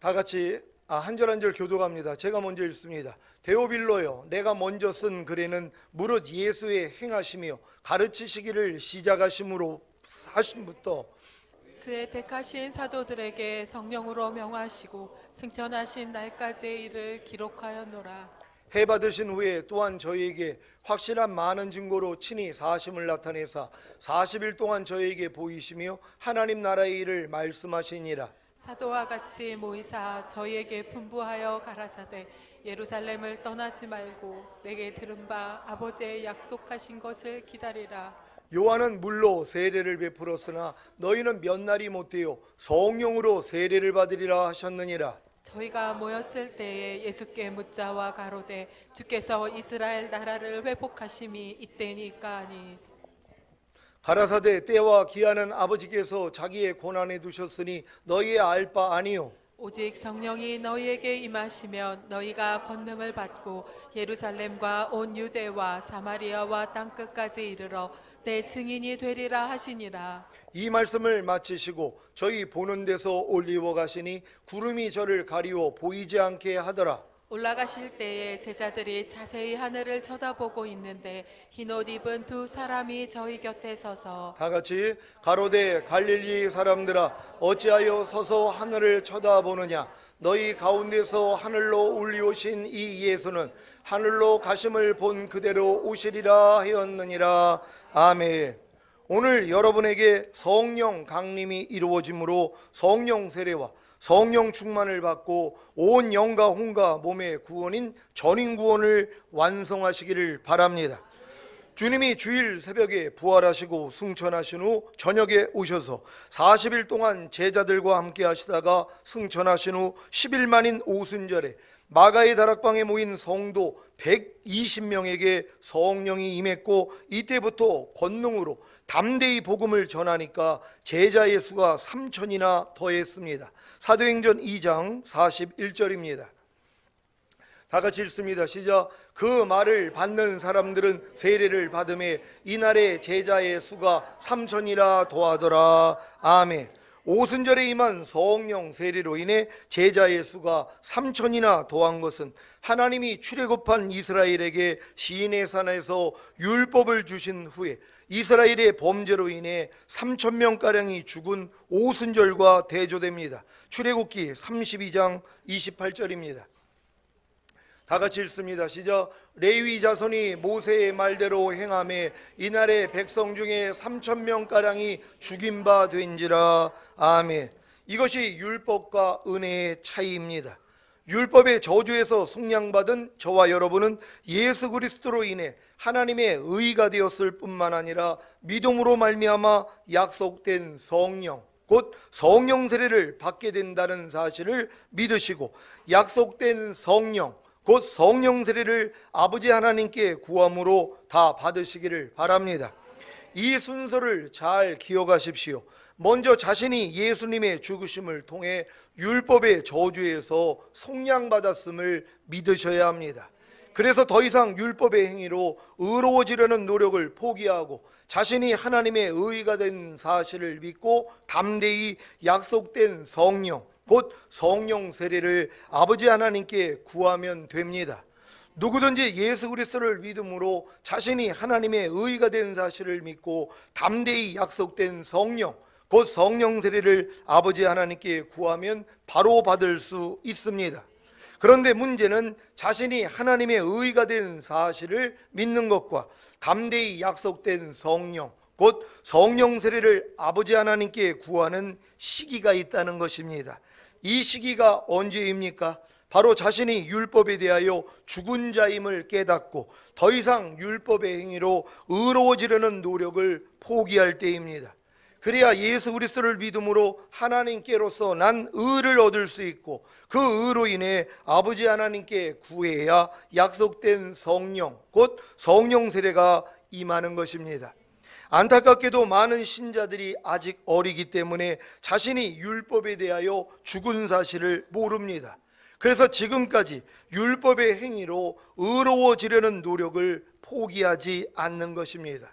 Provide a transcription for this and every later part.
다 같이 한 절 한 절 교독합니다. 제가 먼저 읽습니다. 데오빌로여, 내가 먼저 쓴 글에는 무릇 예수의 행하시며 가르치시기를 시작하심으로 하심부터 그의 택하신 사도들에게 성령으로 명하시고 승천하신 날까지의 일을 기록하였노라. 해 받으신 후에 또한 저희에게 확실한 많은 증거로 친히 사심을 나타내사 40일 동안 저희에게 보이시며 하나님 나라의 일을 말씀하시니라. 사도와 같이 모이사 저희에게 분부하여 가라사대 예루살렘을 떠나지 말고 내게 들은 바 아버지의 약속하신 것을 기다리라. 요한은 물로 세례를 베풀었으나 너희는 몇 날이 못되어 성령으로 세례를 받으리라 하셨느니라. 저희가 모였을 때에 예수께 묻자와 가로되 주께서 이스라엘 나라를 회복하심이 이때니까 하니 가라사대 때와 기한은 아버지께서 자기의 고난에 두셨으니 너희의 알 바 아니요 오직 성령이 너희에게 임하시면 너희가 권능을 받고 예루살렘과 온 유대와 사마리아와 땅끝까지 이르러 내 증인이 되리라 하시니라. 이 말씀을 마치시고 저희 보는 데서 올리워 가시니 구름이 저를 가리워 보이지 않게 하더라. 올라가실 때에 제자들이 자세히 하늘을 쳐다보고 있는데 흰옷 입은 두 사람이 저희 곁에 서서 다 같이 가로되 갈릴리 사람들아 어찌하여 서서 하늘을 쳐다보느냐. 너희 가운데서 하늘로 올리오신 이 예수는 하늘로 가심을 본 그대로 오시리라 하였느니라. 아멘. 오늘 여러분에게 성령 강림이 이루어짐으로 성령 세례와 성령 충만을 받고 온 영과 혼과 몸의 구원인 전인 구원을 완성하시기를 바랍니다. 주님이 주일 새벽에 부활하시고 승천하신 후 저녁에 오셔서 40일 동안 제자들과 함께 하시다가 승천하신 후 10일 만인 오순절에 마가의 다락방에 모인 성도 120명에게 성령이 임했고 이때부터 권능으로 담대히 복음을 전하니까 제자의 수가 3천이나 더했습니다. 사도행전 2장 41절입니다. 다 같이 읽습니다. 시작. 그 말을 받는 사람들은 세례를 받음에 이날의 제자의 수가 3천이라 더하더라. 아멘. 오순절에 임한 성령 세례로 인해 제자의 수가 3천이나 더한 것은 하나님이 출애굽한 이스라엘에게 시인의 산에서 율법을 주신 후에 이스라엘의 범죄로 인해 3,000명가량이 죽은 오순절과 대조됩니다. 출애굽기 32장 28절입니다. 다 같이 읽습니다. 시작. 레위 자손이 모세의 말대로 행하매 이날의 백성 중에 3,000명가량이 죽인 바 된지라. 아멘. 이것이 율법과 은혜의 차이입니다. 율법의 저주에서 속량받은 저와 여러분은 예수 그리스도로 인해 하나님의 의가 되었을 뿐만 아니라 믿음으로 말미암아 약속된 성령 곧 성령 세례를 받게 된다는 사실을 믿으시고 약속된 성령 곧 성령 세례를 아버지 하나님께 구함으로 다 받으시기를 바랍니다. 이 순서를 잘 기억하십시오. 먼저 자신이 예수님의 죽으심을 통해 율법의 저주에서 속량받았음을 믿으셔야 합니다. 그래서 더 이상 율법의 행위로 의로워지려는 노력을 포기하고 자신이 하나님의 의가 된 사실을 믿고 담대히 약속된 성령 곧 성령 세례를 아버지 하나님께 구하면 됩니다. 누구든지 예수 그리스도를 믿음으로 자신이 하나님의 의가 된 사실을 믿고 담대히 약속된 성령 곧 성령 세례를 아버지 하나님께 구하면 바로 받을 수 있습니다. 그런데 문제는 자신이 하나님의 의가 된 사실을 믿는 것과 담대히 약속된 성령 곧 성령 세례를 아버지 하나님께 구하는 시기가 있다는 것입니다. 이 시기가 언제입니까? 바로 자신이 율법에 대하여 죽은 자임을 깨닫고 더 이상 율법의 행위로 의로워지려는 노력을 포기할 때입니다. 그래야 예수 그리스도를 믿음으로 하나님께로서 난 의를 얻을 수 있고 그 의로 인해 아버지 하나님께 구해야 약속된 성령 곧 성령 세례가 임하는 것입니다. 안타깝게도 많은 신자들이 아직 어리기 때문에 자신이 율법에 대하여 죽은 사실을 모릅니다. 그래서 지금까지 율법의 행위로 의로워지려는 노력을 포기하지 않는 것입니다.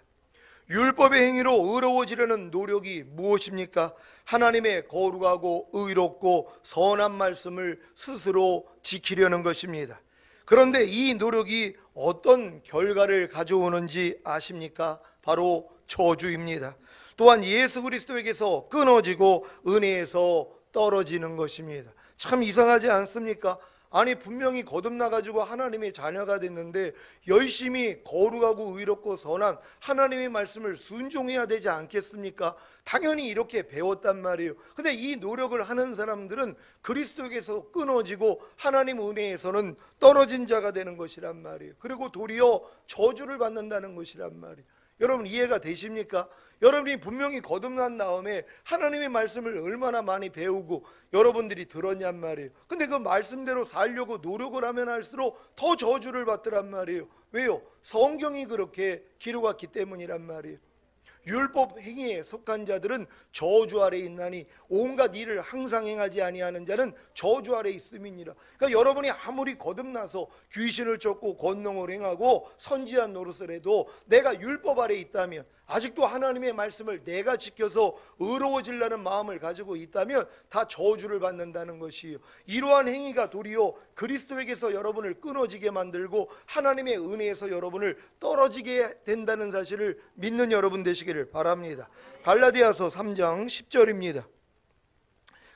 율법의 행위로 의로워지려는 노력이 무엇입니까? 하나님의 거룩하고 의롭고 선한 말씀을 스스로 지키려는 것입니다. 그런데 이 노력이 어떤 결과를 가져오는지 아십니까? 바로 저주입니다. 또한 예수 그리스도에게서 끊어지고 은혜에서 떨어지는 것입니다. 참 이상하지 않습니까? 아니 분명히 거듭나가지고 하나님의 자녀가 됐는데 열심히 거룩하고 의롭고 선한 하나님의 말씀을 순종해야 되지 않겠습니까? 당연히 이렇게 배웠단 말이에요. 근데 이 노력을 하는 사람들은 그리스도에게서 끊어지고 하나님 은혜에서는 떨어진 자가 되는 것이란 말이에요. 그리고 도리어 저주를 받는다는 것이란 말이에요. 여러분 이해가 되십니까? 여러분이 분명히 거듭난 다음에 하나님의 말씀을 얼마나 많이 배우고 여러분들이 들었냔 말이에요. 근데 그 말씀대로 살려고 노력을 하면 할수록 더 저주를 받더란 말이에요. 왜요? 성경이 그렇게 기록했기 때문이란 말이에요. 율법 행위에 속한 자들은 저주 아래 있나니 온갖 일을 항상 행하지 아니하는 자는 저주 아래 있음이니라. 그러니까 여러분이 아무리 거듭나서 귀신을 쫓고 권능을 행하고 선지한 노릇을 해도 내가 율법 아래 있다면, 아직도 하나님의 말씀을 내가 지켜서 의로워지려는 마음을 가지고 있다면 다 저주를 받는다는 것이에요. 이러한 행위가 도리어 그리스도에게서 여러분을 끊어지게 만들고 하나님의 은혜에서 여러분을 떨어지게 된다는 사실을 믿는 여러분 되시기를 바랍니다. 갈라디아서 3장 10절입니다.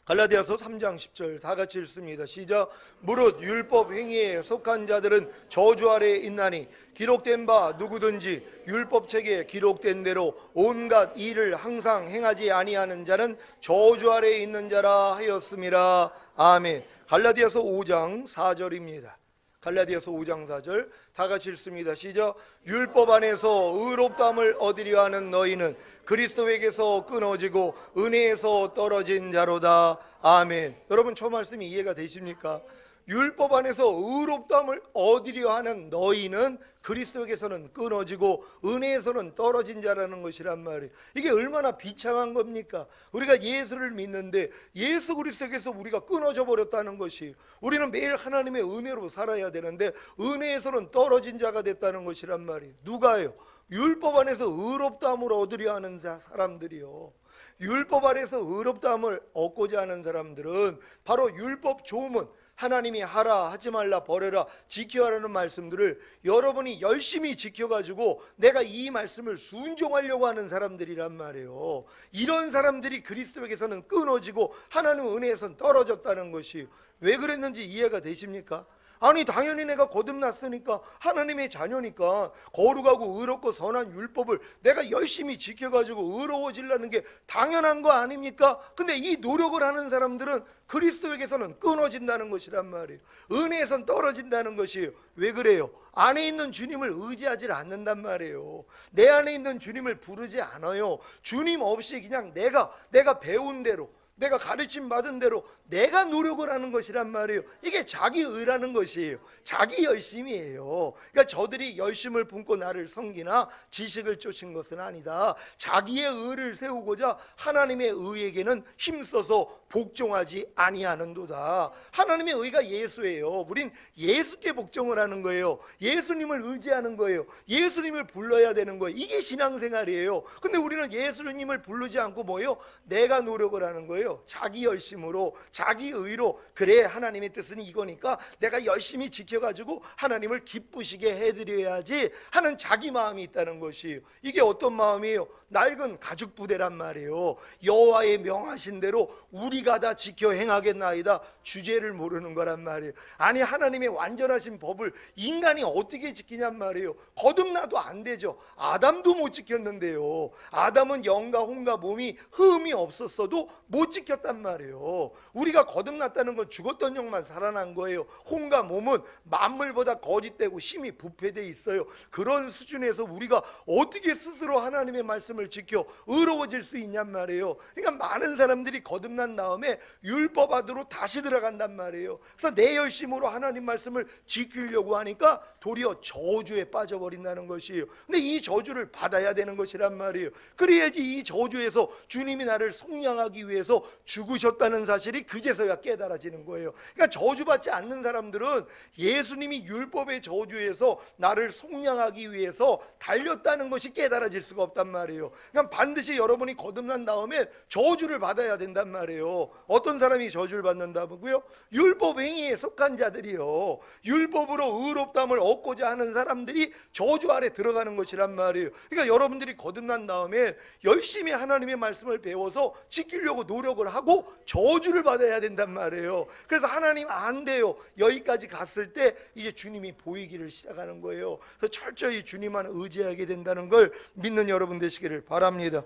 갈라디아서 3장 10절 다 같이 읽습니다. 시작. 무릇 율법 행위에 속한 자들은 저주 아래에 있나니 기록된 바 누구든지 율법책에 기록된 대로 온갖 일을 항상 행하지 아니하는 자는 저주 아래에 있는 자라 하였음이라. 아멘. 갈라디아서 5장 4절입니다. 갈라디아서 5장 4절 다 같이 읽습니다. 시작. 율법 안에서 의롭다함을 얻으려 하는 너희는 그리스도에게서 끊어지고 은혜에서 떨어진 자로다. 아멘. 여러분 저 말씀이 이해가 되십니까? 율법 안에서 의롭다함을 얻으려 하는 너희는 그리스도에게서는 끊어지고 은혜에서는 떨어진 자라는 것이란 말이에요. 이게 얼마나 비참한 겁니까? 우리가 예수를 믿는데 예수 그리스도에게서 우리가 끊어져 버렸다는 것이, 우리는 매일 하나님의 은혜로 살아야 되는데 은혜에서는 떨어진 자가 됐다는 것이란 말이에요. 누가요? 율법 안에서 의롭다함을 얻으려 하는 사람들이요. 율법 안에서 의롭다함을 얻고자 하는 사람들은 바로 율법 조문, 하나님이 하라 하지 말라 버려라 지켜야 하는 말씀들을 여러분이 열심히 지켜가지고 내가 이 말씀을 순종하려고 하는 사람들이란 말이에요. 이런 사람들이 그리스도에게서는 끊어지고 하나님 은혜에서는 떨어졌다는 것이 왜 그랬는지 이해가 되십니까? 아니 당연히 내가 거듭났으니까 하나님의 자녀니까 거룩하고 의롭고 선한 율법을 내가 열심히 지켜가지고 의로워지려는 게 당연한 거 아닙니까? 근데 이 노력을 하는 사람들은 그리스도에게서는 끊어진다는 것이란 말이에요. 은혜에선 떨어진다는 것이에요. 왜 그래요? 안에 있는 주님을 의지하지 않는단 말이에요. 내 안에 있는 주님을 부르지 않아요. 주님 없이 그냥 내가 배운 대로, 내가 가르침 받은 대로 내가 노력을 하는 것이란 말이에요. 이게 자기 의라는 것이에요. 자기 열심이에요. 그러니까 저들이 열심을 품고 나를 섬기나 지식을 쫓은 것은 아니다. 자기의 의를 세우고자 하나님의 의에게는 힘써서 복종하지 아니하는도다. 하나님의 의가 예수예요. 우린 예수께 복종을 하는 거예요. 예수님을 의지하는 거예요. 예수님을 불러야 되는 거예요. 이게 신앙생활이에요. 근데 우리는 예수님을 부르지 않고 뭐예요? 내가 노력을 하는 거예요. 자기 열심으로, 자기 의로. 그래 하나님의 뜻은 이거니까 내가 열심히 지켜가지고 하나님을 기쁘시게 해드려야지 하는 자기 마음이 있다는 것이에요. 이게 어떤 마음이에요? 낡은 가죽 부대란 말이에요. 여호와의 명하신 대로 우리가 다 지켜 행하겠나이다. 주제를 모르는 거란 말이에요. 아니 하나님의 완전하신 법을 인간이 어떻게 지키냔 말이에요. 거듭나도 안 되죠. 아담도 못 지켰는데요. 아담은 영과 혼과 몸이 흠이 없었어도 못 지켰단 말이에요. 우리가 거듭났다는 건 죽었던 영만 살아난 거예요. 혼과 몸은 만물보다 거짓되고 힘이 부패되어 있어요. 그런 수준에서 우리가 어떻게 스스로 하나님의 말씀을 지켜 의로워질 수 있냔 말이에요. 그러니까 많은 사람들이 거듭난 다음에 다음에 율법 안으로 다시 들어간단 말이에요. 그래서 내 열심으로 하나님 말씀을 지키려고 하니까 도리어 저주에 빠져버린다는 것이에요. 근데 이 저주를 받아야 되는 것이란 말이에요. 그래야지 이 저주에서 주님이 나를 속량하기 위해서 죽으셨다는 사실이 그제서야 깨달아지는 거예요. 그러니까 저주받지 않는 사람들은 예수님이 율법의 저주에서 나를 속량하기 위해서 달렸다는 것이 깨달아질 수가 없단 말이에요. 그러니까 반드시 여러분이 거듭난 다음에 저주를 받아야 된단 말이에요. 어떤 사람이 저주를 받는다고요? 율법 행위에 속한 자들이요, 율법으로 의롭다함을 얻고자 하는 사람들이 저주 아래 들어가는 것이란 말이에요. 그러니까 여러분들이 거듭난 다음에 열심히 하나님의 말씀을 배워서 지키려고 노력을 하고 저주를 받아야 된단 말이에요. 그래서 하나님 안 돼요, 여기까지 갔을 때 이제 주님이 보이기를 시작하는 거예요. 그래서 철저히 주님만 의지하게 된다는 걸 믿는 여러분 되시기를 바랍니다.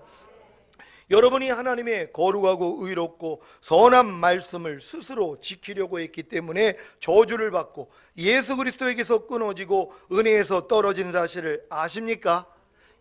여러분이 하나님의 거룩하고 의롭고 선한 말씀을 스스로 지키려고 했기 때문에 저주를 받고 예수 그리스도에게서 끊어지고 은혜에서 떨어진 사실을 아십니까?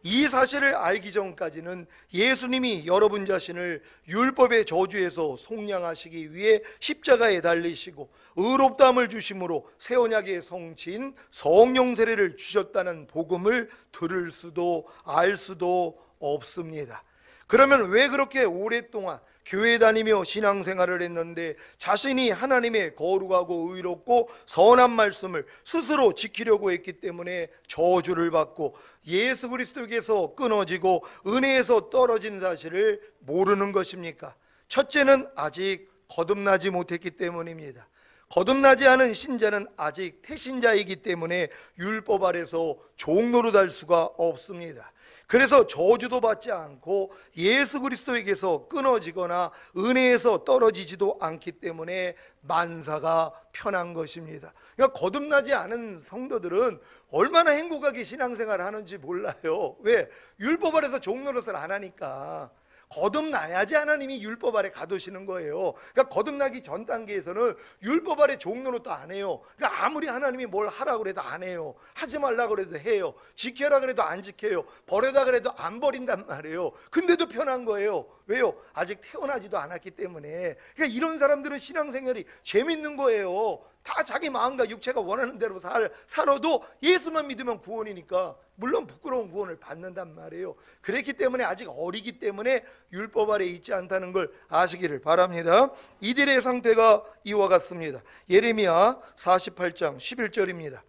이 사실을 알기 전까지는 예수님이 여러분 자신을 율법의 저주에서 속량하시기 위해 십자가에 달리시고 의롭다함을 주심으로 새 언약의 성취인 성령 세례를 주셨다는 복음을 들을 수도 알 수도 없습니다. 그러면 왜 그렇게 오랫동안 교회 다니며 신앙생활을 했는데 자신이 하나님의 거룩하고 의롭고 선한 말씀을 스스로 지키려고 했기 때문에 저주를 받고 예수 그리스도에게서 끊어지고 은혜에서 떨어진 사실을 모르는 것입니까? 첫째는 아직 거듭나지 못했기 때문입니다. 거듭나지 않은 신자는 아직 태신자이기 때문에 율법 아래서 종노릇할 수가 없습니다. 그래서 저주도 받지 않고 예수 그리스도에게서 끊어지거나 은혜에서 떨어지지도 않기 때문에 만사가 편한 것입니다. 그러니까 거듭나지 않은 성도들은 얼마나 행복하게 신앙생활을 하는지 몰라요. 왜? 율법 아래서 종노릇을 안 하니까. 거듭나야지 하나님이 율법 아래 가두시는 거예요. 그러니까 거듭나기 전 단계에서는 율법 아래 종노릇도 안 해요. 그러니까 아무리 하나님이 뭘 하라고 그래도 안 해요. 하지 말라고 그래도 해요. 지켜라 그래도 안 지켜요. 버려다 그래도 안 버린단 말이에요. 근데도 편한 거예요. 왜요? 아직 태어나지도 않았기 때문에. 그러니까 이런 사람들은 신앙생활이 재밌는 거예요. 다 자기 마음과 육체가 원하는 대로 살아도 예수만 믿으면 구원이니까 물론 부끄러운 구원을 받는단 말이에요. 그랬기 때문에 아직 어리기 때문에 율법 아래 있지 않다는 걸 아시기를 바랍니다. 이들의 상태가 이와 같습니다. 예레미야 48장 11절입니다.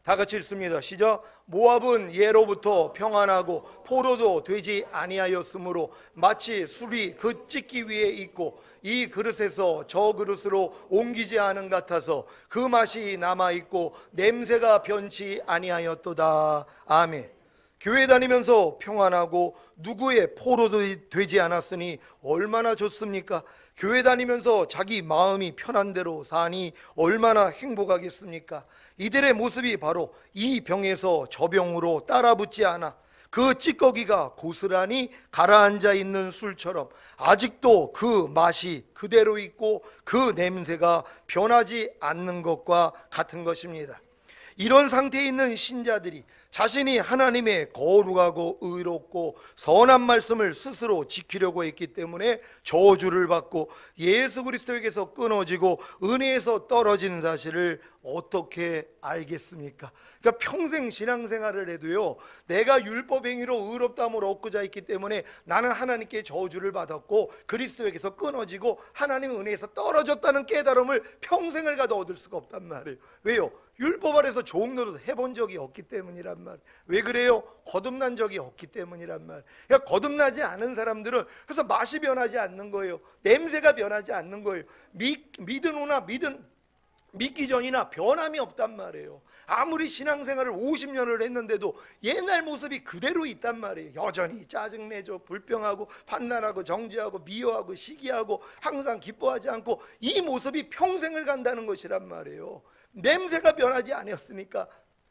다 같이 읽습니다. 시작. 모압은 예로부터 평안하고 포로도 되지 아니하였으므로 마치 술이 그 찢기 위에 있고 이 그릇에서 저 그릇으로 옮기지 않은 같아서 그 맛이 남아있고 냄새가 변치 아니하였도다. 아멘. 교회 다니면서 평안하고 누구의 포로도 되지 않았으니 얼마나 좋습니까? 교회 다니면서 자기 마음이 편한 대로 사니 얼마나 행복하겠습니까? 이들의 모습이 바로 이 병에서 저 병으로 따라붙지 않아 그 찌꺼기가 고스란히 가라앉아 있는 술처럼 아직도 그 맛이 그대로 있고 그 냄새가 변하지 않는 것과 같은 것입니다. 이런 상태에 있는 신자들이 자신이 하나님의 거룩하고 의롭고 선한 말씀을 스스로 지키려고 했기 때문에 저주를 받고 예수 그리스도에게서 끊어지고 은혜에서 떨어진 사실을 어떻게 알겠습니까? 그러니까 평생 신앙생활을 해도요, 내가 율법 행위로 의롭다함을 얻고자 했기 때문에 나는 하나님께 저주를 받았고 그리스도에게서 끊어지고 하나님의 은혜에서 떨어졌다는 깨달음을 평생을 가도 얻을 수가 없단 말이에요. 왜요? 율법 아래서 종노릇 해본 적이 없기 때문이란 말. 왜 그래요? 거듭난 적이 없기 때문이란 말. 그러니까 거듭나지 않은 사람들은 그래서 맛이 변하지 않는 거예요. 냄새가 변하지 않는 거예요. 믿은 후나 믿기 전이나 변함이 없단 말이에요. 아무리 신앙생활을 50년을 했는데도 옛날 모습이 그대로 있단 말이에요. 여전히 짜증내죠. 불평하고 판단하고 정죄하고 미워하고 시기하고 항상 기뻐하지 않고 이 모습이 평생을 간다는 것이란 말이에요. 냄새가 변하지 않았으니까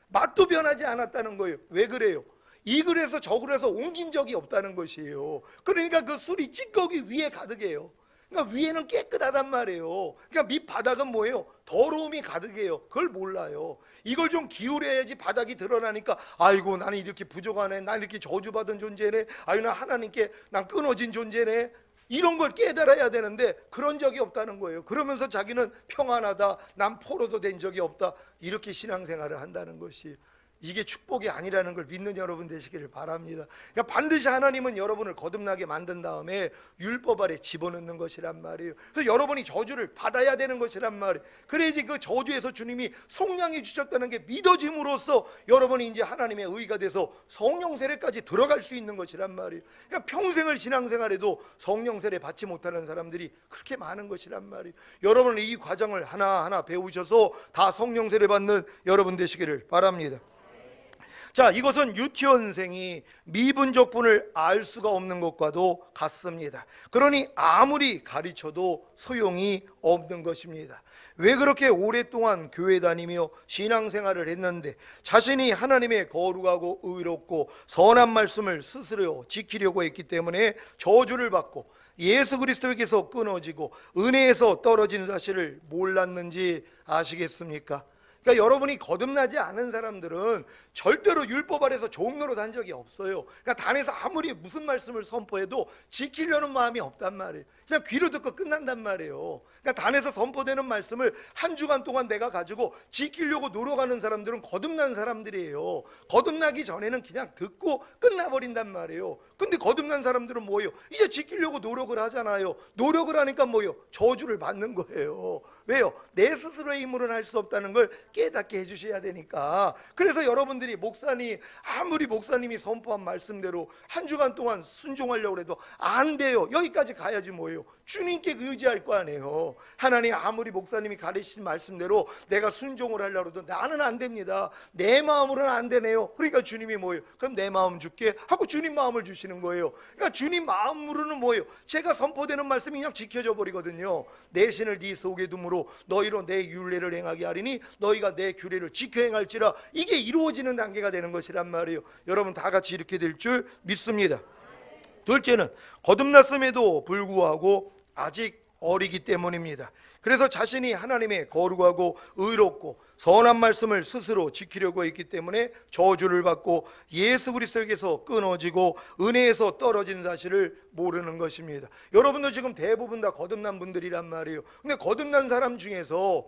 맛도 변하지 않았다는 거예요. 왜 그래요? 이 그릇에서 저 그릇에서 옮긴 적이 없다는 것이에요. 그러니까 그 술이 찌꺼기 위에 가득해요. 그러니까 위에는 깨끗하단 말이에요. 그러니까 밑바닥은 뭐예요? 더러움이 가득해요. 그걸 몰라요. 이걸 좀 기울여야지 바닥이 드러나니까 아이고 나는 이렇게 부족하네, 난 이렇게 저주받은 존재네, 아유 나 하나님께 난 끊어진 존재네. 이런 걸 깨달아야 되는데 그런 적이 없다는 거예요. 그러면서 자기는 평안하다, 난 포로도 된 적이 없다, 이렇게 신앙생활을 한다는 것이, 이게 축복이 아니라는 걸 믿는 여러분 되시기를 바랍니다. 그러니까 반드시 하나님은 여러분을 거듭나게 만든 다음에 율법 아래 집어넣는 것이란 말이에요. 그래서 여러분이 저주를 받아야 되는 것이란 말이에요. 그래야지 그 저주에서 주님이 속량해 주셨다는 게 믿어짐으로써 여러분이 이제 하나님의 의가 돼서 성령 세례까지 들어갈 수 있는 것이란 말이에요. 그러니까 평생을 신앙생활에도 성령 세례 받지 못하는 사람들이 그렇게 많은 것이란 말이에요. 여러분은 이 과정을 하나하나 배우셔서 다 성령 세례 받는 여러분 되시기를 바랍니다. 자, 이것은 유치원생이 미분적분을 알 수가 없는 것과도 같습니다. 그러니 아무리 가르쳐도 소용이 없는 것입니다. 왜 그렇게 오랫동안 교회 다니며 신앙생활을 했는데 자신이 하나님의 거룩하고 의롭고 선한 말씀을 스스로 지키려고 했기 때문에 저주를 받고 예수 그리스도에게서 끊어지고 은혜에서 떨어진 사실을 몰랐는지 아시겠습니까? 그러니까 여러분이 거듭나지 않은 사람들은 절대로 율법 아래서 종로로 단 적이 없어요. 그러니까 단에서 아무리 무슨 말씀을 선포해도 지키려는 마음이 없단 말이에요. 그냥 귀로 듣고 끝난단 말이에요. 그러니까 단에서 선포되는 말씀을 한 주간 동안 내가 가지고 지키려고 노력하는 사람들은 거듭난 사람들이에요. 거듭나기 전에는 그냥 듣고 끝나버린단 말이에요. 근데 거듭난 사람들은 뭐예요? 이제 지키려고 노력을 하잖아요. 노력을 하니까 뭐예요? 저주를 받는 거예요. 왜요? 내 스스로의 힘으로는 할 수 없다는 걸 깨닫게 해주셔야 되니까. 그래서 여러분들이 아무리 목사님이 선포한 말씀대로 한 주간 동안 순종하려고 해도 안 돼요. 여기까지 가야지 뭐예요? 주님께 의지할 거 아니에요. 하나님 아무리 목사님이 가르치신 말씀대로 내가 순종을 하려고 해도 나는 안 됩니다. 내 마음으로는 안 되네요. 그러니까 주님이 뭐예요? 그럼 내 마음 줄게 하고 주님 마음을 주시는 거예요. 그러니까 주님 마음으로는 뭐예요? 제가 선포되는 말씀이 그냥 지켜져 버리거든요. 내 신을 네 속에 둠으로 너희로 내 율례를 행하게 하리니 너희가 내 규례를 지켜 행할지라. 이게 이루어지는 단계가 되는 것이란 말이에요. 여러분 다 같이 이렇게 될 줄 믿습니다. 둘째는 거듭났음에도 불구하고 아직 어리기 때문입니다. 그래서 자신이 하나님의 거룩하고 의롭고 선한 말씀을 스스로 지키려고 했기 때문에 저주를 받고 예수 그리스도에게서 끊어지고 은혜에서 떨어진 사실을 모르는 것입니다. 여러분도 지금 대부분 다 거듭난 분들이란 말이에요. 근데 거듭난 사람 중에서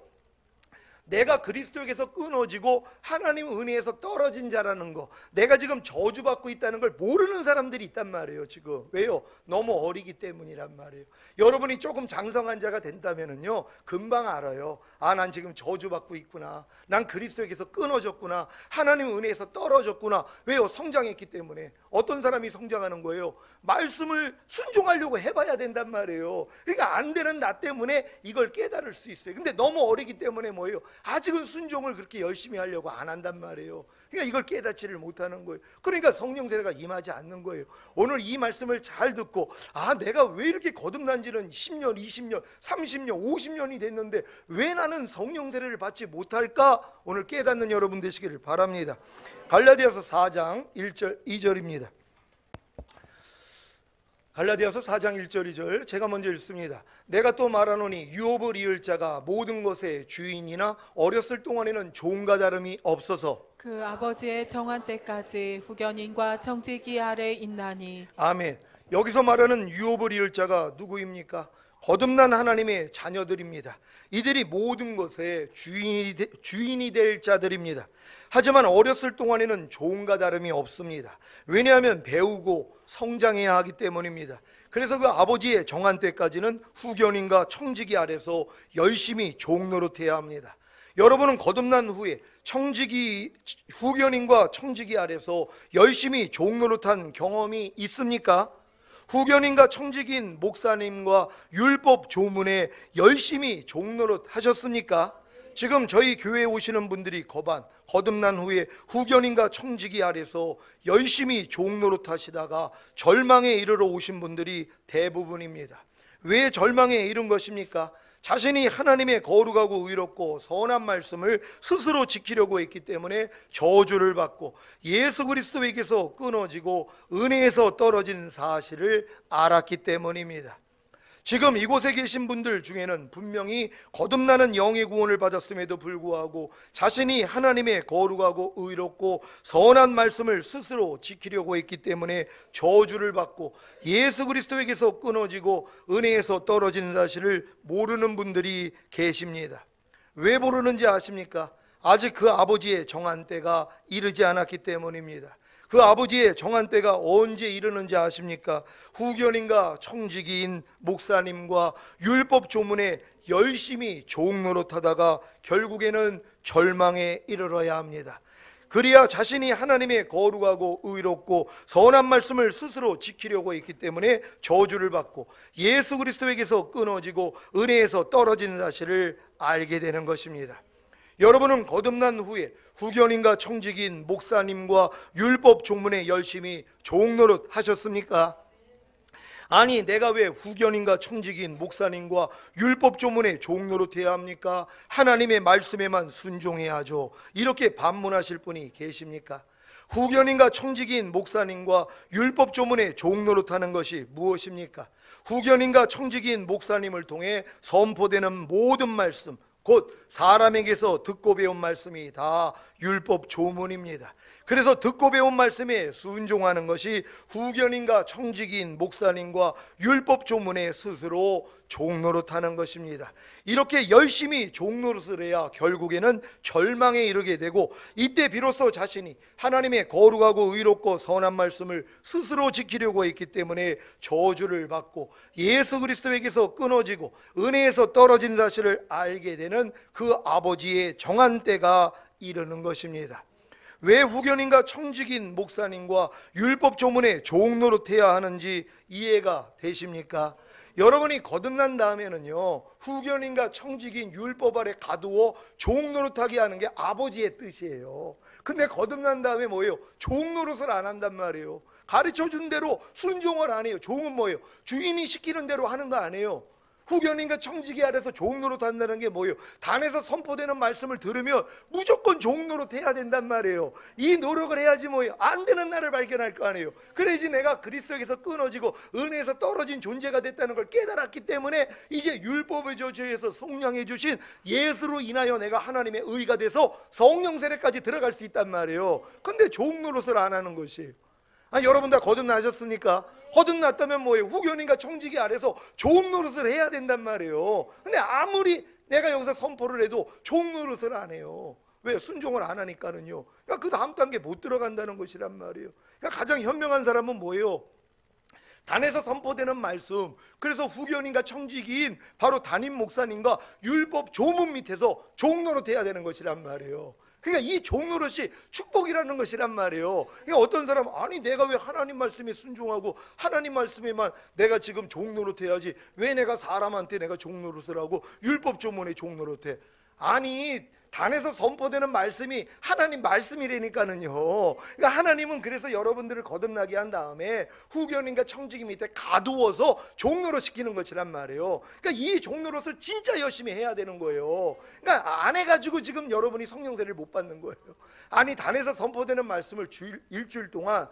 내가 그리스도에게서 끊어지고 하나님 은혜에서 떨어진 자라는 거, 내가 지금 저주받고 있다는 걸 모르는 사람들이 있단 말이에요. 지금 왜요? 너무 어리기 때문이란 말이에요. 여러분이 조금 장성한 자가 된다면은요 금방 알아요. 아, 난 지금 저주받고 있구나, 난 그리스도에게서 끊어졌구나, 하나님 은혜에서 떨어졌구나. 왜요? 성장했기 때문에. 어떤 사람이 성장하는 거예요? 말씀을 순종하려고 해봐야 된단 말이에요. 그러니까 안 되는 나 때문에 이걸 깨달을 수 있어요. 근데 너무 어리기 때문에 뭐예요? 아직은 순종을 그렇게 열심히 하려고 안 한단 말이에요. 그러니까 이걸 깨닫지를 못하는 거예요. 그러니까 성령 세례가 임하지 않는 거예요. 오늘 이 말씀을 잘 듣고, 아, 내가 왜 이렇게 거듭난 지는 10년, 20년, 30년, 50년이 됐는데 왜 나는 성령 세례를 받지 못할까? 오늘 깨닫는 여러분 되시기를 바랍니다. 갈라디아서 4장 1절 2절입니다. 갈라디아서 4장 1절 2절 제가 먼저 읽습니다. 내가 또 말하노니 유업을 이을 자가 모든 것의 주인이나 어렸을 동안에는 종과 다름이 없어서 그 아버지의 정한 때까지 후견인과 청지기 아래 있나니. 아멘. 여기서 말하는 유업을 이을 자가 누구입니까? 거듭난 하나님의 자녀들입니다. 이들이 모든 것의 주인이 될 자들입니다. 하지만 어렸을 동안에는 종과 다름이 없습니다. 왜냐하면 배우고 성장해야 하기 때문입니다. 그래서 그 아버지의 정한 때까지는 후견인과 청지기 아래서 열심히 종노릇해야 합니다. 여러분은 거듭난 후에 후견인과 청지기 아래서 열심히 종노릇한 경험이 있습니까? 후견인과 청지기인 목사님과 율법 조문에 열심히 종노릇 하셨습니까? 지금 저희 교회에 오시는 분들이 거듭난 후에 후견인과 청지기 아래서 열심히 종노릇 하시다가 절망에 이르러 오신 분들이 대부분입니다. 왜 절망에 이른 것입니까? 자신이 하나님의 거룩하고 의롭고 선한 말씀을 스스로 지키려고 했기 때문에 저주를 받고 예수 그리스도에게서 끊어지고 은혜에서 떨어진 사실을 알았기 때문입니다. 지금 이곳에 계신 분들 중에는 분명히 거듭나는 영의 구원을 받았음에도 불구하고 자신이 하나님의 거룩하고 의롭고 선한 말씀을 스스로 지키려고 했기 때문에 저주를 받고 예수 그리스도에게서 끊어지고 은혜에서 떨어지는 사실을 모르는 분들이 계십니다. 왜 모르는지 아십니까? 아직 그 아버지의 정한 때가 이르지 않았기 때문입니다. 그 아버지의 정한 때가 언제 이르는지 아십니까? 후견인과 청지기인 목사님과 율법 조문에 열심히 종노릇하다가 결국에는 절망에 이르러야 합니다. 그리야 자신이 하나님의 거룩하고 의롭고 선한 말씀을 스스로 지키려고 했기 때문에 저주를 받고 예수 그리스도에게서 끊어지고 은혜에서 떨어지는 사실을 알게 되는 것입니다. 여러분은 거듭난 후에 후견인과 청지기인 목사님과 율법 조문에 열심히 종노릇 하셨습니까? 아니, 내가 왜 후견인과 청지기인 목사님과 율법 조문에 종노릇해야 합니까? 하나님의 말씀에만 순종해야 하죠. 이렇게 반문하실 분이 계십니까? 후견인과 청지기인 목사님과 율법 조문에 종노릇하는 것이 무엇입니까? 후견인과 청지기인 목사님을 통해 선포되는 모든 말씀, 곧 사람에게서 듣고 배운 말씀이 다 율법 조문입니다. 그래서 듣고 배운 말씀에 순종하는 것이 후견인과 청지기인 목사님과 율법 조문에 스스로 종노릇하는 것입니다. 이렇게 열심히 종노릇을 해야 결국에는 절망에 이르게 되고 이때 비로소 자신이 하나님의 거룩하고 의롭고 선한 말씀을 스스로 지키려고 했기 때문에 저주를 받고 예수 그리스도에게서 끊어지고 은혜에서 떨어진 사실을 알게 되는 그 아버지의 정한 때가 이르는 것입니다. 왜 후견인과 청지기인 목사님과 율법 조문에 종노릇해야 하는지 이해가 되십니까? 여러분이 거듭난 다음에는요, 후견인과 청지기인 율법 아래 가두어 종노릇하게 하는 게 아버지의 뜻이에요. 근데 거듭난 다음에 뭐예요? 종노릇을 안 한단 말이에요. 가르쳐준 대로 순종을 안 해요. 종은 뭐예요? 주인이 시키는 대로 하는 거 아니에요. 후견인과 청지기 아래서 종노릇 한다는 게 뭐예요? 단에서 선포되는 말씀을 들으면 무조건 종노릇 해야 된단 말이에요. 이 노력을 해야지 뭐예요? 안 되는 나를 발견할 거 아니에요. 그래야지 내가 그리스도에게서 끊어지고 은혜에서 떨어진 존재가 됐다는 걸 깨달았기 때문에 이제 율법의 저주에서 성령해 주신 예수로 인하여 내가 하나님의 의가 돼서 성령 세례까지 들어갈 수 있단 말이에요. 근데 종노릇을 안 하는 것이에요. 여러분 다 거듭나셨습니까? 거듭났다면 뭐예요? 후견인과 청지기 아래서 종노릇을 해야 된단 말이에요. 근데 아무리 내가 여기서 선포를 해도 종노릇을 안 해요. 왜? 순종을 안 하니까는요. 그러니까 그 다음 단계 못 들어간다는 것이란 말이에요. 그러니까 가장 현명한 사람은 뭐예요? 단에서 선포되는 말씀, 그래서 후견인과 청지기인 바로 담임 목사님과 율법 조문 밑에서 종노릇해야 되는 것이란 말이에요. 그러니까 이 종노릇이 축복이라는 것이란 말이에요. 그러니까 어떤 사람은 아니 내가 왜 하나님 말씀에 순종하고 하나님 말씀에만 내가 지금 종노릇해야지 왜 내가 사람한테 내가 종노릇을 하고 율법 조문에 종노릇해? 아니 단에서 선포되는 말씀이 하나님 말씀이라니까는요. 그러니까 하나님은 그래서 여러분들을 거듭나게 한 다음에 후견인과 청지기 밑에 가두어서 종노릇 시키는 것이란 말이에요. 그러니까 이 종노릇을 진짜 열심히 해야 되는 거예요. 그러니까 안 해가지고 지금 여러분이 성령세를 못 받는 거예요. 아니 단에서 선포되는 말씀을 일주일 동안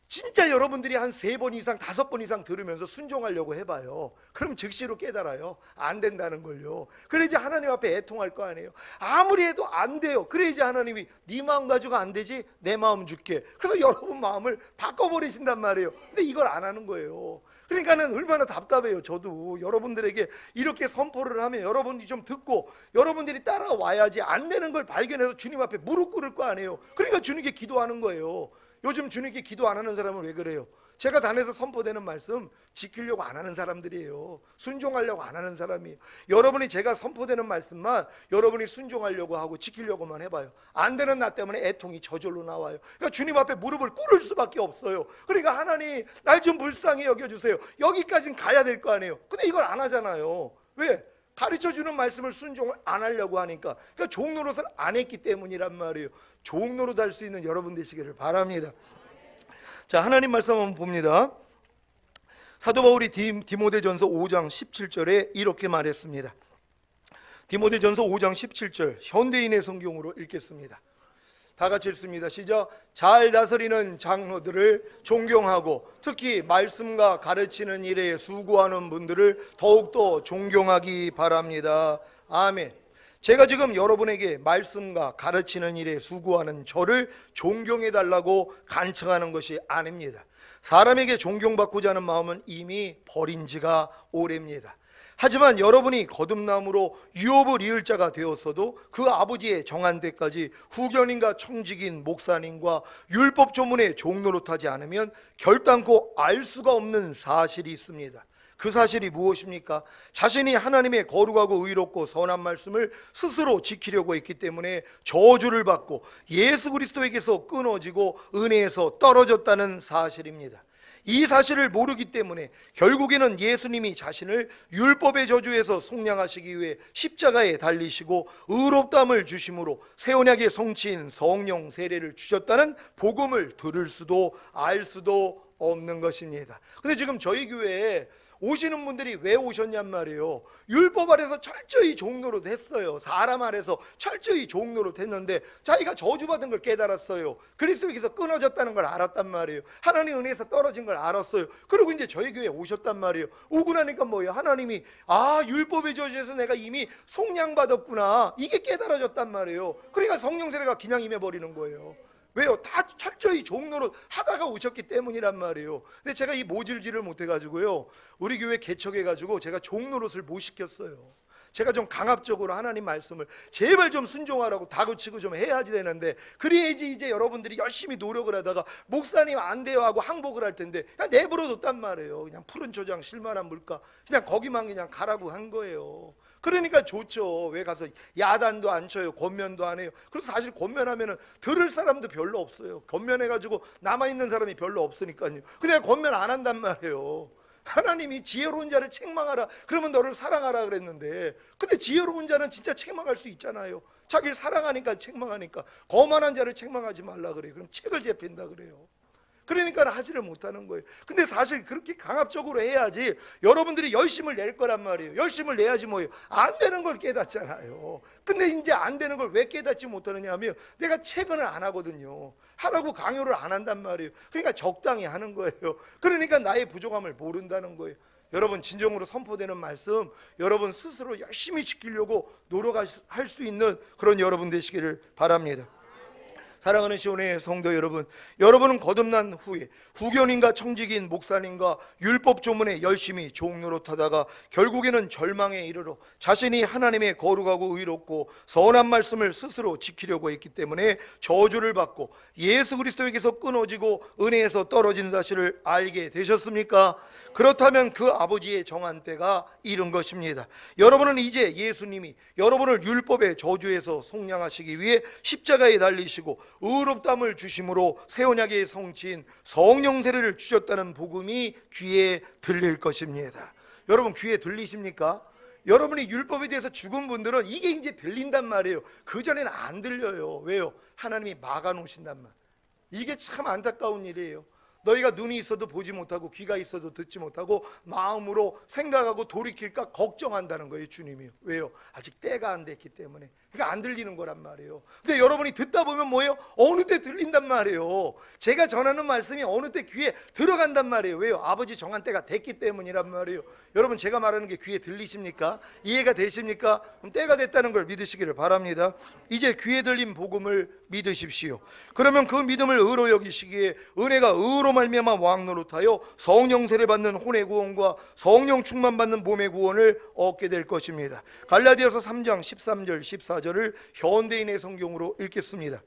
진짜 여러분들이 한 3번 이상 5번 이상 들으면서 순종하려고 해봐요. 그럼 즉시로 깨달아요. 안 된다는 걸요. 그래야지 하나님 앞에 애통할 거 아니에요. 아무리 해도 안 돼요. 그래야지 하나님이 네 마음 가지고 안 되지 내 마음 줄게. 그래서 여러분 마음을 바꿔버리신단 말이에요. 근데 이걸 안 하는 거예요. 그러니까는 얼마나 답답해요. 저도 여러분들에게 이렇게 선포를 하면 여러분들이 좀 듣고 여러분들이 따라와야지 안 되는 걸 발견해서 주님 앞에 무릎 꿇을 거 아니에요. 그러니까 주님께 기도하는 거예요. 요즘 주님께 기도 안 하는 사람은 왜 그래요? 제가 단에서 선포되는 말씀 지키려고 안 하는 사람들이에요. 순종하려고 안 하는 사람이에요. 여러분이 제가 선포되는 말씀만 여러분이 순종하려고 하고 지키려고만 해봐요. 안 되는 나 때문에 애통이 저절로 나와요. 그러니까 주님 앞에 무릎을 꿇을 수밖에 없어요. 그러니까 하나님 날 좀 불쌍히 여겨주세요. 여기까지는 가야 될 거 아니에요. 근데 이걸 안 하잖아요. 왜? 가르쳐주는 말씀을 순종을 안 하려고 하니까. 그러니까 종노릇을 안 했기 때문이란 말이에요. 종노릇 할 수 있는 여러분 되시기를 바랍니다. 자, 하나님 말씀 한번 봅니다. 사도 바울이 디모데전서 5장 17절에 이렇게 말했습니다. 디모데전서 5장 17절 현대인의 성경으로 읽겠습니다. 다 같이 읽습니다. 시작. 잘 다스리는 장로들을 존경하고 특히 말씀과 가르치는 일에 수고하는 분들을 더욱더 존경하기 바랍니다. 아멘. 제가 지금 여러분에게 말씀과 가르치는 일에 수고하는 저를 존경해 달라고 간청하는 것이 아닙니다. 사람에게 존경받고자 하는 마음은 이미 버린 지가 오래입니다. 하지만 여러분이 거듭남으로 유업을 이을 자가 되었어도 그 아버지의 정한 때까지 후견인과 청직인 목사님과 율법 조문의 종노릇하지 않으면 결단코 알 수가 없는 사실이 있습니다. 그 사실이 무엇입니까? 자신이 하나님의 거룩하고 의롭고 선한 말씀을 스스로 지키려고 했기 때문에 저주를 받고 예수 그리스도에게서 끊어지고 은혜에서 떨어졌다는 사실입니다. 이 사실을 모르기 때문에 결국에는 예수님이 자신을 율법의 저주에서 속량하시기 위해 십자가에 달리시고 의롭다함을 주심으로 새 언약의 성취인 성령 세례를 주셨다는 복음을 들을 수도 알 수도 없는 것입니다. 근데 지금 저희 교회에 오시는 분들이 왜 오셨냔 말이에요. 율법 아래서 철저히 종노릇 했어요. 사람 아래서 철저히 종노릇 했는데 자기가 저주받은 걸 깨달았어요. 그리스도에게서 끊어졌다는 걸 알았단 말이에요. 하나님 은혜에서 떨어진 걸 알았어요. 그리고 이제 저희 교회에 오셨단 말이에요. 오고 나니까 뭐예요? 하나님이 율법의 저주에서 내가 이미 속량받았구나, 이게 깨달아졌단 말이에요. 그러니까 성령 세례가 그냥 임해버리는 거예요. 왜요? 다 철저히 종노릇 하다가 오셨기 때문이란 말이에요. 근데 제가 이 모질지를 못해가지고요, 우리 교회 개척해가지고 제가 종노릇을 못 시켰어요. 제가 좀 강압적으로 하나님 말씀을 제발 좀 순종하라고 다그치고 좀 해야지 되는데, 그래야지 이제 여러분들이 열심히 노력을 하다가 목사님 안 돼요 하고 항복을 할 텐데 그냥 내버려뒀단 말이에요. 그냥 푸른 초장 실만한 물가 그냥 거기만 그냥 가라고 한 거예요. 그러니까 좋죠. 왜 가서 야단도 안 쳐요, 권면도 안 해요. 그래서 사실 권면하면은 들을 사람도 별로 없어요. 권면해가지고 남아있는 사람이 별로 없으니까요. 그냥 권면 안 한단 말이에요. 하나님이 지혜로운 자를 책망하라, 그러면 너를 사랑하라 그랬는데, 근데 지혜로운 자는 진짜 책망할 수 있잖아요. 자기를 사랑하니까 책망하니까. 거만한 자를 책망하지 말라 그래요. 그럼 책을 제핀다 그래요. 그러니까 하지를 못하는 거예요. 근데 사실 그렇게 강압적으로 해야지 여러분들이 열심을 낼 거란 말이에요. 열심을 내야지 뭐예요? 안 되는 걸 깨닫잖아요. 근데 이제 안 되는 걸 왜 깨닫지 못하느냐 하면 내가 체근을 안 하거든요. 하라고 강요를 안 한단 말이에요. 그러니까 적당히 하는 거예요. 그러니까 나의 부족함을 모른다는 거예요. 여러분, 진정으로 선포되는 말씀 여러분 스스로 열심히 지키려고 노력할 수 있는 그런 여러분 되시기를 바랍니다. 사랑하는 시온의 성도 여러분, 여러분은 거듭난 후에 후견인과 청직인 목사님과 율법 조문에 열심히 종노릇하다가 결국에는 절망에 이르러 자신이 하나님의 거룩하고 의롭고 선한 말씀을 스스로 지키려고 했기 때문에 저주를 받고 예수 그리스도에게서 끊어지고 은혜에서 떨어진 사실을 알게 되셨습니까? 그렇다면 그 아버지의 정한 때가 이른 것입니다. 여러분은 이제 예수님이 여러분을 율법의 저주에서 속량하시기 위해 십자가에 달리시고 의롭다함을 주심으로 새 언약의 성취인 성령 세례를 주셨다는 복음이 귀에 들릴 것입니다. 여러분, 귀에 들리십니까? 여러분이 율법에 대해서 죽은 분들은 이게 이제 들린단 말이에요. 그전에는 안 들려요. 왜요? 하나님이 막아놓으신단 말. 이게 참 안타까운 일이에요. 너희가 눈이 있어도 보지 못하고 귀가 있어도 듣지 못하고 마음으로 생각하고 돌이킬까 걱정한다는 거예요, 주님이. 왜요? 아직 때가 안 됐기 때문에. 그러니까 안 들리는 거란 말이에요. 근데 여러분이 듣다 보면 뭐예요? 어느 때 들린단 말이에요. 제가 전하는 말씀이 어느 때 귀에 들어간단 말이에요. 왜요? 아버지 정한 때가 됐기 때문이란 말이에요. 여러분, 제가 말하는 게 귀에 들리십니까? 이해가 되십니까? 그럼 때가 됐다는 걸 믿으시기를 바랍니다. 이제 귀에 들린 복음을 믿으십시오. 그러면 그 믿음을 의로 여기시기에 은혜가 의로 말미암아 왕노릇하여 성령 세례 받는 혼의 구원과 성령 충만 받는 몸의 구원을 얻게 될 것입니다. 갈라디아서 3장 13절 14절을 현대인의 성경으로 읽겠습니다.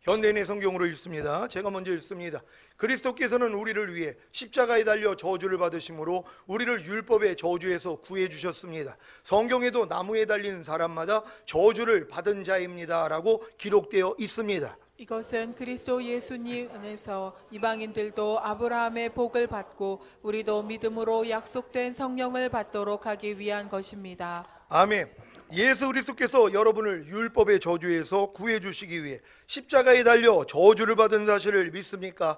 현대인의 성경으로 읽습니다. 제가 먼저 읽습니다. 그리스도께서는 우리를 위해 십자가에 달려 저주를 받으심으로 우리를 율법의 저주에서 구해 주셨습니다. 성경에도 나무에 달린 사람마다 저주를 받은 자입니다 라고 기록되어 있습니다. 이것은 그리스도 예수님 안에서 이방인들도 아브라함의 복을 받고 우리도 믿음으로 약속된 성령을 받도록 하기 위한 것입니다. 아멘. 예수 그리스도께서 여러분을 율법의 저주에서 구해 주시기 위해 십자가에 달려 저주를 받은 사실을 믿습니까?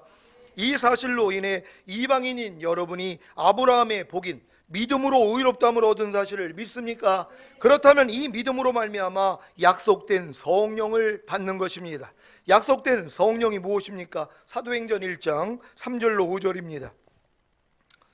이 사실로 인해 이방인인 여러분이 아브라함의 복인 믿음으로 의롭다함을 얻은 사실을 믿습니까? 그렇다면 이 믿음으로 말미암아 약속된 성령을 받는 것입니다. 약속된 성령이 무엇입니까? 사도행전 1장 3절로 5절입니다.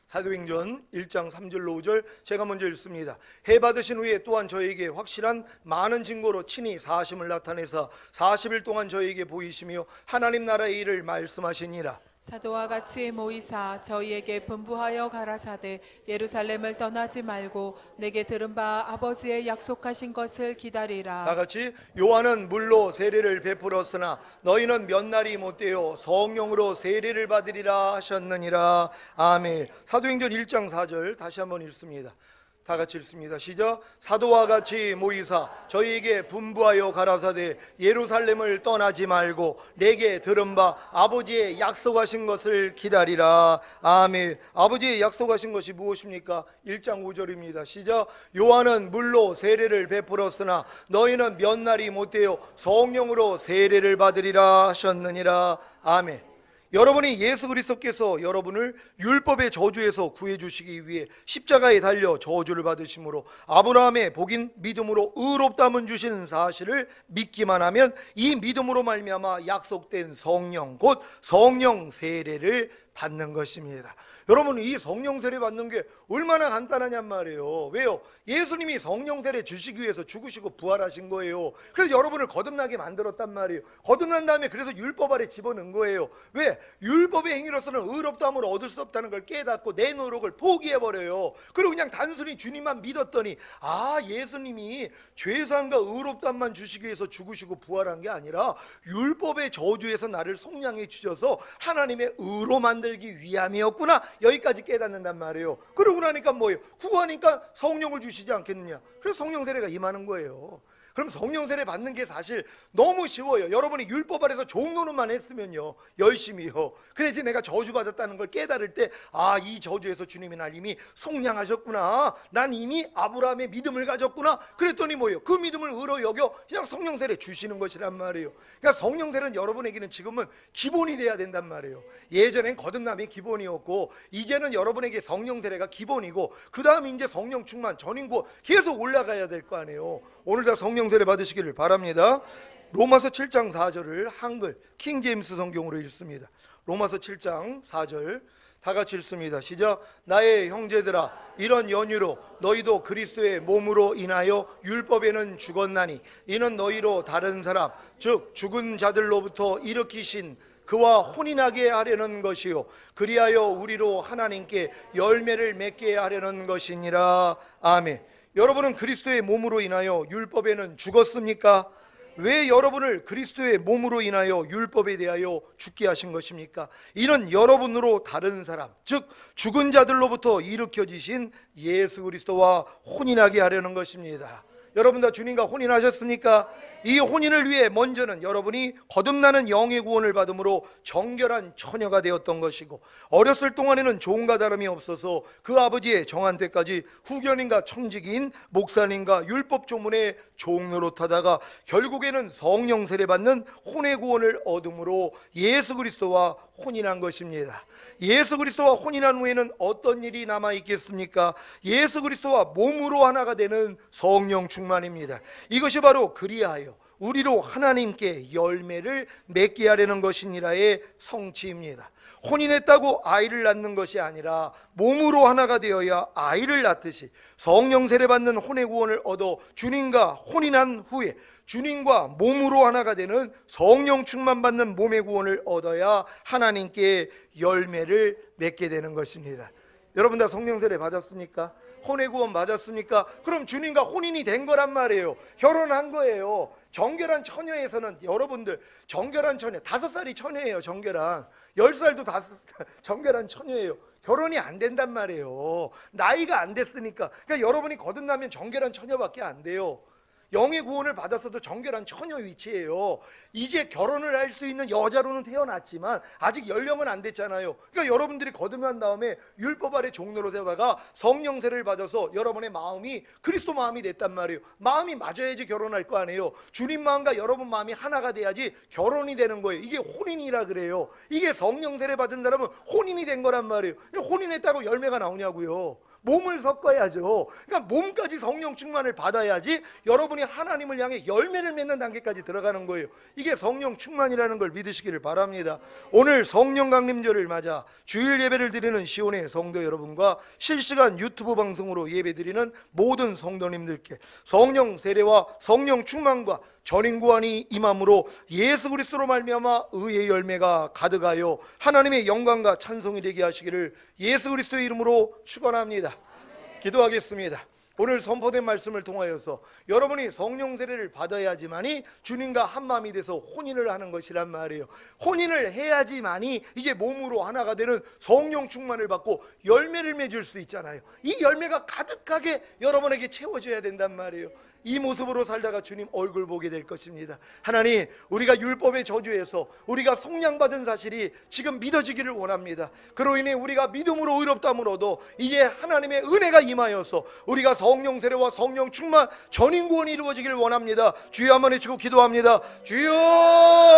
사도행전 1장 3절로 5절 제가 먼저 읽습니다. 해 받으신 후에 또한 저에게 확실한 많은 증거로 친히 사심을 나타내사 40일 동안 저에게 보이시며 하나님 나라의 일을 말씀하시니라. 사도와 같이 모이사 저희에게 분부하여 가라사대 예루살렘을 떠나지 말고 내게 들은 바 아버지의 약속하신 것을 기다리라. 다 같이 요한은 물로 세례를 베풀었으나 너희는 몇 날이 못되어 성령으로 세례를 받으리라 하셨느니라. 아멘. 사도행전 1장 4절 다시 한번 읽습니다. 다 같이 읽습니다. 시작. 사도와 같이 모이사 저희에게 분부하여 가라사대 예루살렘을 떠나지 말고 내게 들은 바 아버지의 약속하신 것을 기다리라. 아멘. 아버지의 약속하신 것이 무엇입니까? 1장 5절입니다. 시작. 요한은 물로 세례를 베풀었으나 너희는 몇 날이 못되어 성령으로 세례를 받으리라 하셨느니라. 아멘. 여러분이 예수 그리스도께서 여러분을 율법의 저주에서 구해주시기 위해 십자가에 달려 저주를 받으심으로 아브라함의 복인 믿음으로 의롭다함을 주신 사실을 믿기만 하면 이 믿음으로 말미암아 약속된 성령 곧 성령 세례를 받는 것입니다. 여러분, 이 성령 세례 받는 게 얼마나 간단하냔 말이에요. 왜요? 예수님이 성령 세례 주시기 위해서 죽으시고 부활하신 거예요. 그래서 여러분을 거듭나게 만들었단 말이에요. 거듭난 다음에 그래서 율법 아래 집어넣은 거예요. 왜? 율법의 행위로서는 의롭다함을 얻을 수 없다는 걸 깨닫고 내 노력을 포기해버려요. 그리고 그냥 단순히 주님만 믿었더니 예수님이 죄사함과 의롭다함만 주시기 위해서 죽으시고 부활한 게 아니라 율법의 저주에서 나를 속량해 주셔서 하나님의 의로 만들기 위함이었구나, 여기까지 깨닫는단 말이에요. 그러고 나니까 뭐예요? 구하니까 성령을 주시지 않겠느냐. 그래서 성령 세례가 임하는 거예요. 그럼 성령 세례 받는 게 사실 너무 쉬워요. 여러분이 율법 아래서 종노릇만 했으면요, 열심히요, 그래야지 내가 저주받았다는 걸 깨달을 때 이 저주에서 주님이 날 이미 속량하셨구나, 난 이미 아브라함의 믿음을 가졌구나. 그랬더니 뭐예요? 그 믿음을 의로 여겨 그냥 성령 세례 주시는 것이란 말이에요. 그러니까 성령 세례는 여러분에게는 지금은 기본이 돼야 된단 말이에요. 예전엔 거듭남이 기본이었고 이제는 여러분에게 성령 세례가 기본이고 그 다음에 이제 성령 충만 전인구 계속 올라가야 될 거 아니에요. 오늘 다 성령 세례 받으시기를 바랍니다. 로마서 7장 4절을 한글 킹제임스 성경으로 읽습니다. 로마서 7장 4절 다 같이 읽습니다. 시작. 나의 형제들아, 이런 연유로 너희도 그리스도의 몸으로 인하여 율법에는 죽었나니 이는 너희로 다른 사람 즉 죽은 자들로부터 일으키신 그와 혼인하게 하려는 것이요 그리하여 우리로 하나님께 열매를 맺게 하려는 것이니라. 아멘. 여러분은 그리스도의 몸으로 인하여 율법에는 죽었습니까? 왜 여러분을 그리스도의 몸으로 인하여 율법에 대하여 죽게 하신 것입니까? 이는 여러분으로 다른 사람 즉 죽은 자들로부터 일으켜지신 예수 그리스도와 혼인하게 하려는 것입니다. 여러분 다 주님과 혼인하셨습니까? 이 혼인을 위해 먼저는 여러분이 거듭나는 영의 구원을 받음으로 정결한 처녀가 되었던 것이고 어렸을 동안에는 종과 다름이 없어서 그 아버지의 정한 때까지 후견인과 청직인 목사님과 율법 조문의 종노릇하다가 결국에는 성령 세례 받는 혼의 구원을 얻음으로 예수 그리스도와 혼인한 것입니다. 예수 그리스도와 혼인한 후에는 어떤 일이 남아 있겠습니까? 예수 그리스도와 몸으로 하나가 되는 성령 충만입니다. 이것이 바로 그리하여 우리로 하나님께 열매를 맺게 하려는 것이니라의 성취입니다. 혼인했다고 아이를 낳는 것이 아니라 몸으로 하나가 되어야 아이를 낳듯이 성령 세례 받는 혼의 구원을 얻어 주님과 혼인한 후에 주님과 몸으로 하나가 되는 성령 충만 받는 몸의 구원을 얻어야 하나님께 열매를 맺게 되는 것입니다. 여러분 다 성령 세례 받았습니까? 혼의 구원 받았습니까? 그럼 주님과 혼인이 된 거란 말이에요. 결혼한 거예요. 정결한 처녀에서는 여러분들 정결한 처녀 5살이 처녀예요. 정결한 10살도 정결한 처녀예요. 결혼이 안 된단 말이에요. 나이가 안 됐으니까. 그러니까 여러분이 거듭나면 정결한 처녀밖에 안 돼요. 영의 구원을 받았어도 정결한 처녀 위치예요. 이제 결혼을 할 수 있는 여자로는 태어났지만 아직 연령은 안 됐잖아요. 그러니까 여러분들이 거듭난 다음에 율법 아래 종로로 되다가 성령 세례를 받아서 여러분의 마음이 그리스도 마음이 됐단 말이에요. 마음이 맞아야지 결혼할 거 아니에요. 주님 마음과 여러분 마음이 하나가 돼야지 결혼이 되는 거예요. 이게 혼인이라 그래요. 이게 성령 세례 받은 사람은 혼인이 된 거란 말이에요. 혼인했다고 열매가 나오냐고요. 몸을 섞어야죠. 그러니까 몸까지 성령 충만을 받아야지 여러분이 하나님을 향해 열매를 맺는 단계까지 들어가는 거예요. 이게 성령 충만이라는 걸 믿으시기를 바랍니다. 오늘 성령 강림절을 맞아 주일 예배를 드리는 시온의 성도 여러분과 실시간 유튜브 방송으로 예배 드리는 모든 성도님들께 성령 세례와 성령 충만과 전인구원이 임함으로 예수 그리스도로 말미암아 의의 열매가 가득하여 하나님의 영광과 찬송이 되게 하시기를 예수 그리스도의 이름으로 축원합니다. 기도하겠습니다. 오늘 선포된 말씀을 통하여서 여러분이 성령 세례를 받아야지만이 주님과 한 마음이 돼서 혼인을 하는 것이란 말이에요. 혼인을 해야지만이 이제 몸으로 하나가 되는 성령 충만을 받고 열매를 맺을 수 있잖아요. 이 열매가 가득하게 여러분에게 채워져야 된단 말이에요. 이 모습으로 살다가 주님 얼굴 보게 될 것입니다. 하나님, 우리가 율법의 저주에서 우리가 속량받은 사실이 지금 믿어지기를 원합니다. 그로 인해 우리가 믿음으로 의롭다함을 얻어 이제 하나님의 은혜가 임하여서 우리가 성령 세례와 성령 충만 전인구원이 이루어지기를 원합니다. 주여 한번 외치고 기도합니다. 주여!